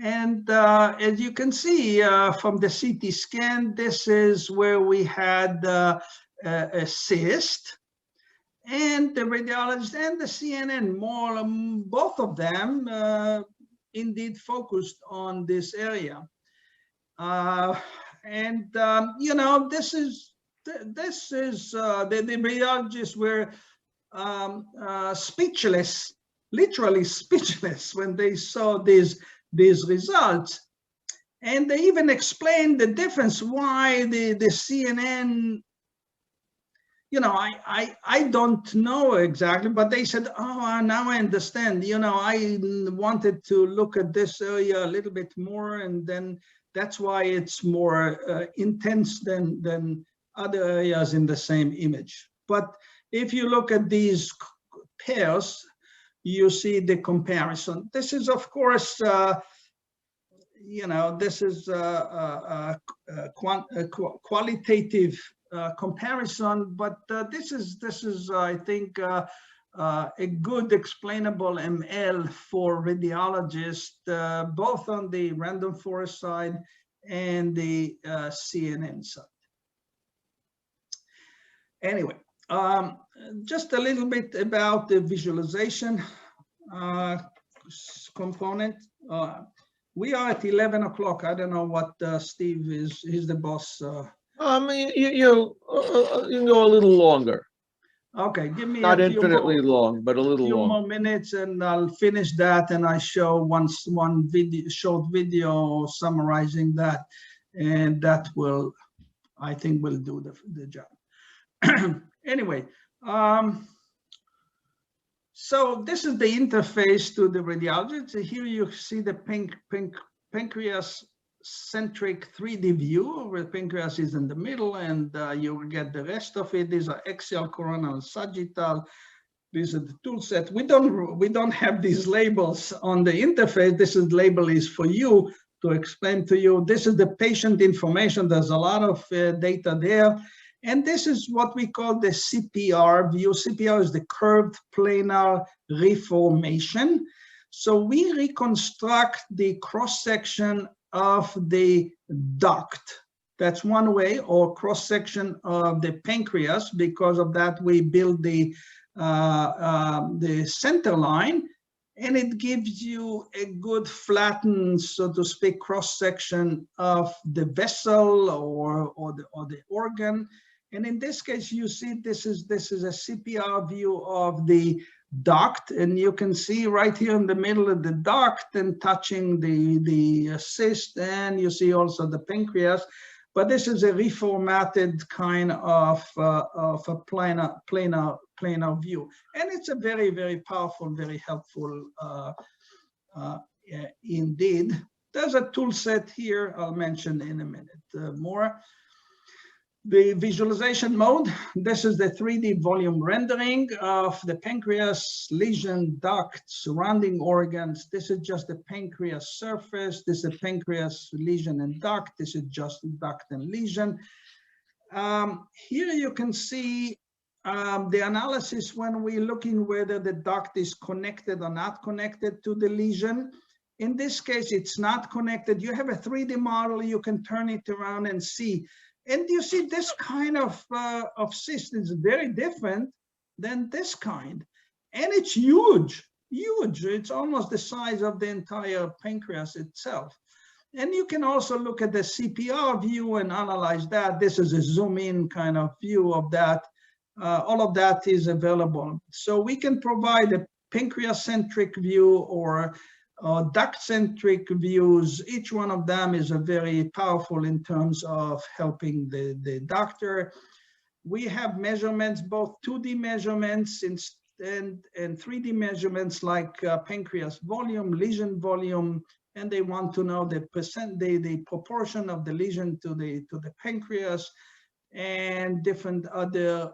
And as you can see from the CT scan, this is where we had a cyst. And the radiologist and the CNN, both of them indeed focused on this area. You know, this is the radiologists were speechless, literally speechless when they saw these results. And they even explained the difference why the CNN, you know, I don't know exactly, but they said, oh, now I understand. You know, I wanted to look at this area a little bit more, and then that's why it's more intense than other areas in the same image. But if you look at these pairs, you see the comparison. This is, of course, you know, this is a qualitative comparison, but this is I think a good explainable ML for radiologists, both on the random forest side and the CNN side. Anyway, just a little bit about the visualization component. We are at 11 o'clock. I don't know what Steve is. He's the boss. You can go a little longer. Okay, give me Not a few infinitely long, but a little few long. more minutes, and I'll finish that. And I show one video, short video summarizing that, and that will, I think, will do the job. Anyway, so this is the interface to the radiologist. So here you see the pancreas-centric 3D view, where pancreas is in the middle, and you will get the rest of it. These are axial, coronal, sagittal. These are the tool set. We don't have these labels on the interface. This label is for you to explain to you. This is the patient information. There's a lot of data there. And this is what we call the CPR view. CPR is the curved planar reformation. So we reconstruct the cross-section of the duct. That's one way, or cross-section of the pancreas. Because of that, we build the center line, and it gives you a good flattened, so to speak, cross-section of the vessel or the organ. And in this case, you see this is a CPR view of the duct, and you can see right here in the middle of the duct and touching the cyst, and you see also the pancreas. But this is a reformatted kind of a planar view, and it's a very, very powerful, very helpful indeed. There's a tool set here I'll mention in a minute more. The visualization mode, this is the 3D volume rendering of the pancreas, lesion, duct, surrounding organs. This is just the pancreas surface. This is pancreas, lesion, and duct. This is just duct and lesion. Here you can see the analysis when we're looking whether the duct is connected or not connected to the lesion. In this case, it's not connected. You have a 3D model. You can turn it around and see. And you see this kind of cyst is very different than this kind. And it's huge, huge. It's almost the size of the entire pancreas itself. And you can also look at the CPR view and analyze that. This is a zoom in kind of view of that. All of that is available. So we can provide a pancreas-centric view or duct-centric views. Each one of them is a very powerful in terms of helping the doctor. We have measurements, both 2D measurements and 3D measurements like pancreas volume, lesion volume, and they want to know the proportion of the lesion to the pancreas, and different other,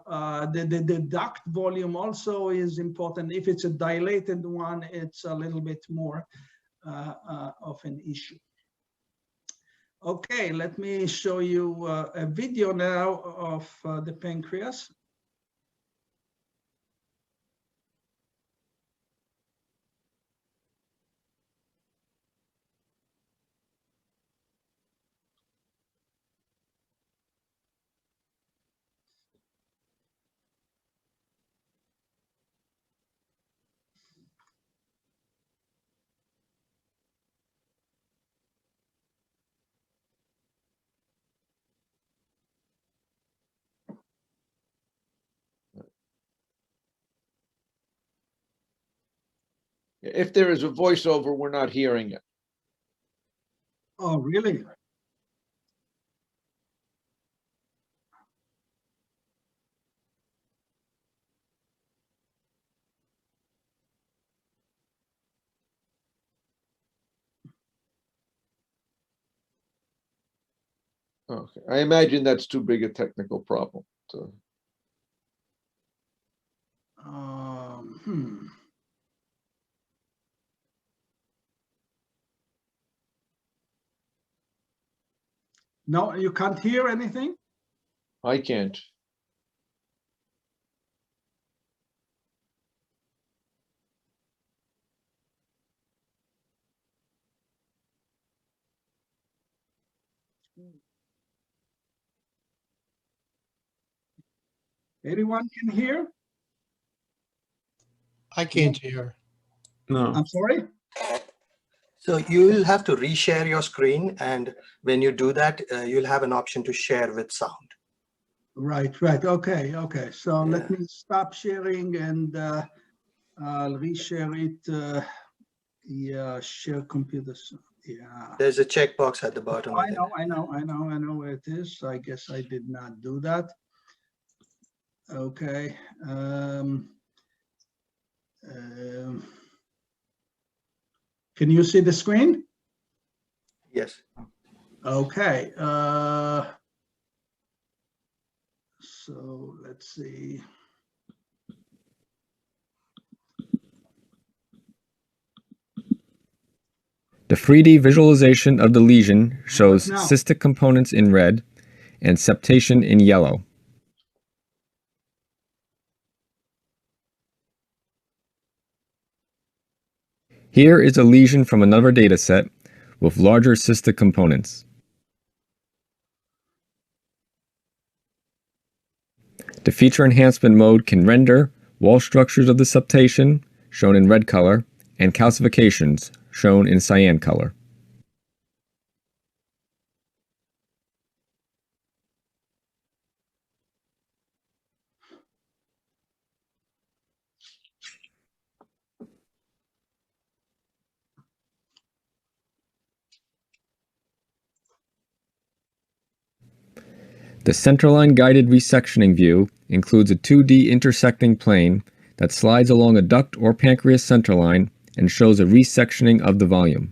the duct volume also is important. If it's a dilated one, it's a little bit more of an issue. Okay, let me show you a video now of the pancreas. If there is a voiceover, we're not hearing it. Oh, really? Okay, I imagine that's too big a technical problem. So, Hmm. No, you can't hear anything? I can't. Anyone can hear? I can't hear. No. I'm sorry? So you'll have to reshare your screen, and when you do that, you'll have an option to share with sound. Right, right. Okay, okay. So let Yeah. me stop sharing and I'll reshare it. Yeah, share computers. Yeah. There's a checkbox at the bottom. I know where it is. I guess I did not do that. Okay. Can you see the screen? Yes. Okay. So let's see. The 3D visualization of the lesion shows What now? cystic components in red and septation in yellow. Here is a lesion from another dataset with larger cystic components. The feature enhancement mode can render wall structures of the septation, shown in red color, and calcifications, shown in cyan color. The centerline guided resectioning view includes a 2D intersecting plane that slides along a duct or pancreas centerline and shows a resectioning of the volume.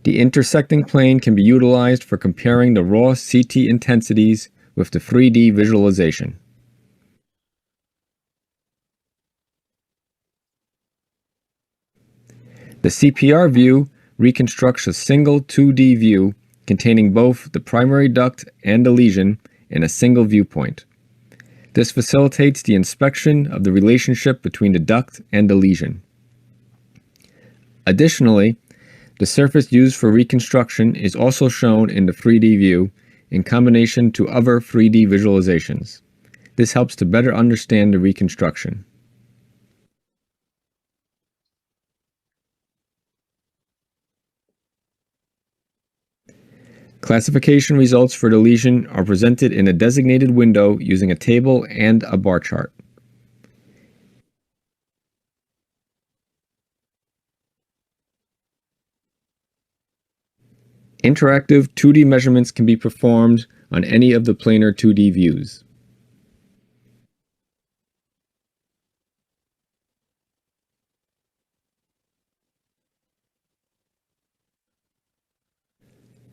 The intersecting plane can be utilized for comparing the raw CT intensities with the 3D visualization. The CPR view reconstructs a single 2D view containing both the primary duct and the lesion in a single viewpoint. This facilitates the inspection of the relationship between the duct and the lesion. Additionally, the surface used for reconstruction is also shown in the 3D view in combination to other 3D visualizations. This helps to better understand the reconstruction. Classification results for the lesion are presented in a designated window using a table and a bar chart. interactive 2D measurements can be performed on any of the planar 2D views.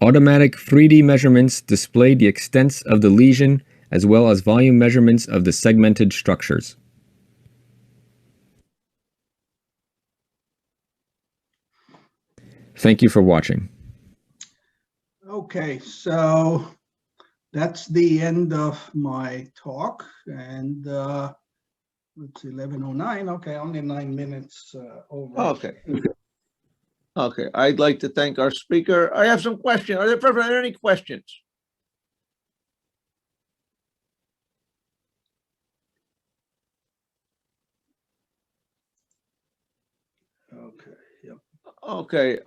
Automatic 3D measurements display the extents of the lesion as well as volume measurements of the segmented structures. Thank you for watching. Okay, so that's the end of my talk, and it's 11:09. Okay, only 9 minutes over. Okay. Okay, I'd like to thank our speaker. I have some questions. Are there any questions? Okay, yep. Okay,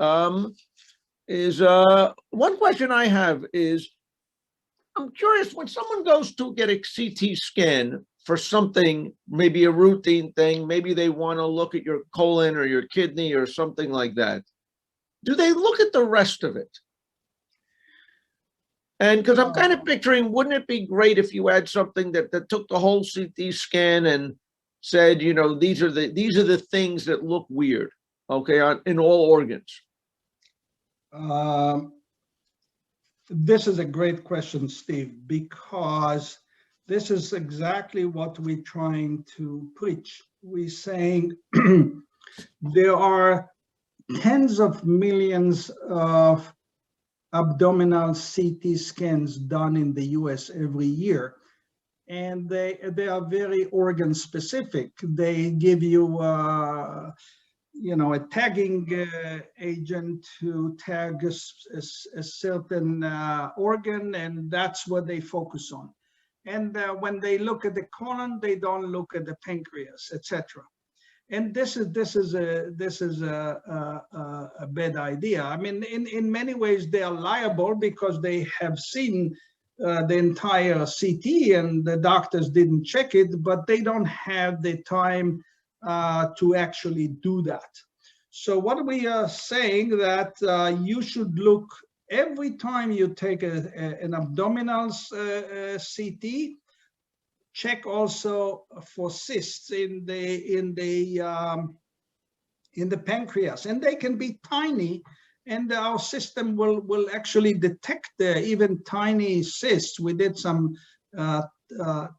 one question I have is, I'm curious, when someone goes to get a CT scan for something, maybe a routine thing, maybe they want to look at your colon or your kidney or something like that, do they look at the rest of it? And because I'm kind of picturing, wouldn't it be great if you had something that took the whole CT scan and said, you know, these are the things that look weird, okay, in all organs? This is a great question, Steve, because this is exactly what we're trying to preach. We're saying there are tens of millions of abdominal CT scans done in the US every year, and they are very organ specific. They give you you know, a tagging agent to tag a certain organ, and that's what they focus on. And when they look at the colon, they don't look at the pancreas, etc. And this is a bad idea. I mean, in many ways they are liable because they have seen the entire CT and the doctors didn't check it, but they don't have the time to actually do that. So what we are saying that you should look every time you take an abdominal CT. Check also for cysts in the pancreas, and they can be tiny, and our system will actually detect even tiny cysts. We did some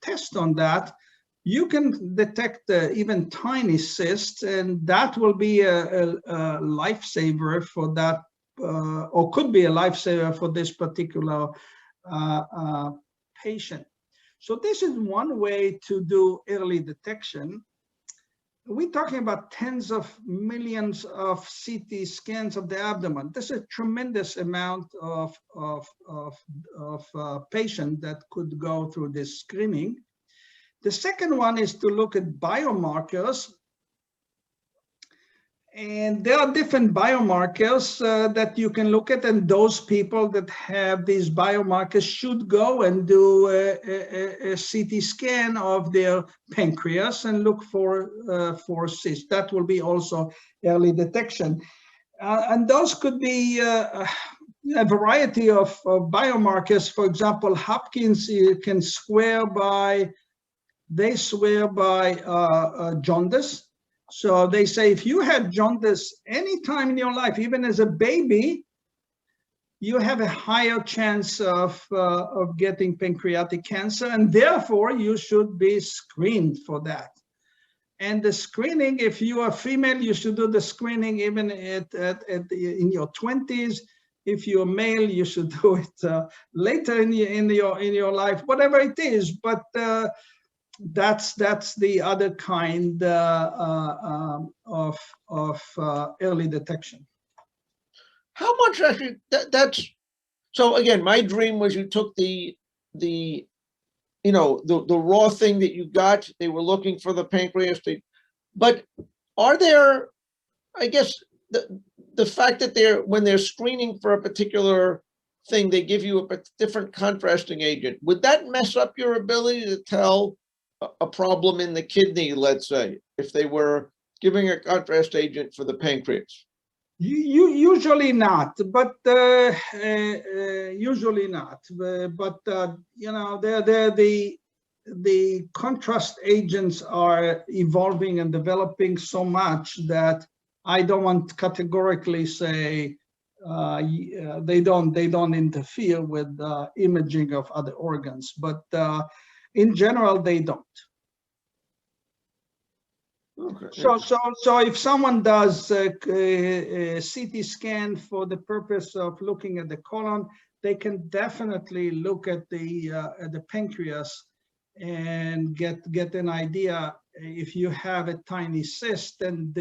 tests on that. You can detect even tiny cysts, and that will be a lifesaver for that, or could be a lifesaver for this particular patient. So this is one way to do early detection. We're talking about tens of millions of CT scans of the abdomen. This is a tremendous amount of patients that could go through this screening. The second one is to look at biomarkers. And there are different biomarkers that you can look at, and those people that have these biomarkers should go and do a CT scan of their pancreas and look for cysts. That will be also early detection. And those could be a variety of biomarkers. For example, Hopkins can swear by jaundice. So they say if you had jaundice any time in your life, even as a baby, you have a higher chance of getting pancreatic cancer, and therefore you should be screened for that. And the screening, if you are female, you should do the screening even in your 20s. If you're male, you should do it later in your life, whatever it is. But that's the other kind of early detection. How much actually? That's so. Again, my dream was you took the raw thing that you got. They were looking for the pancreas. But are there? I guess the fact that when they're screening for a particular thing, they give you a different contrasting agent. Would that mess up your ability to tell a problem in the kidney, let's say, if they were giving a contrast agent for the pancreas? Usually not, but usually not. But you know, the contrast agents are evolving and developing so much that I don't want to categorically say they don't interfere with imaging of other organs, but in general they don't. Okay. So if someone does a CT scan for the purpose of looking at the colon, they can definitely look at the pancreas and get an idea. If you have a tiny cyst, then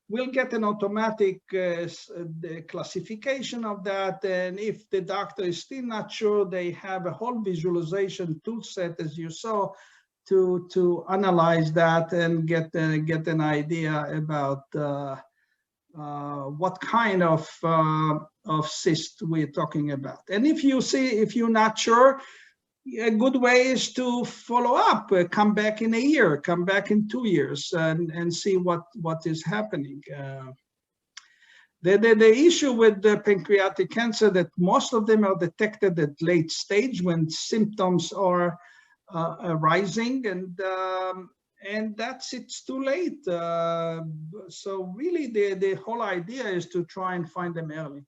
we'll get an automatic the classification of that. And if the doctor is still not sure, they have a whole visualization tool set, as you saw, to analyze that and get an idea about what kind of cyst we're talking about. And if you're not sure, a good way is to follow up, come back in a year, come back in 2 years, and see what is happening. The issue with the pancreatic cancer, that most of them are detected at late stage when symptoms are rising, and it's too late. So really the whole idea is to try and find them early.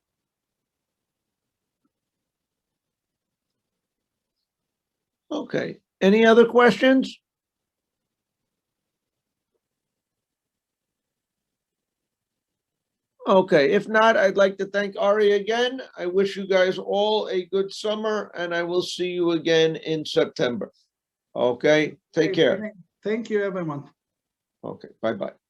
Okay. Any other questions? Okay, if not, I'd like to thank Arie again. I wish you guys all a good summer, and I will see you again in September. Okay, take care. Thank you, everyone. Okay, bye-bye.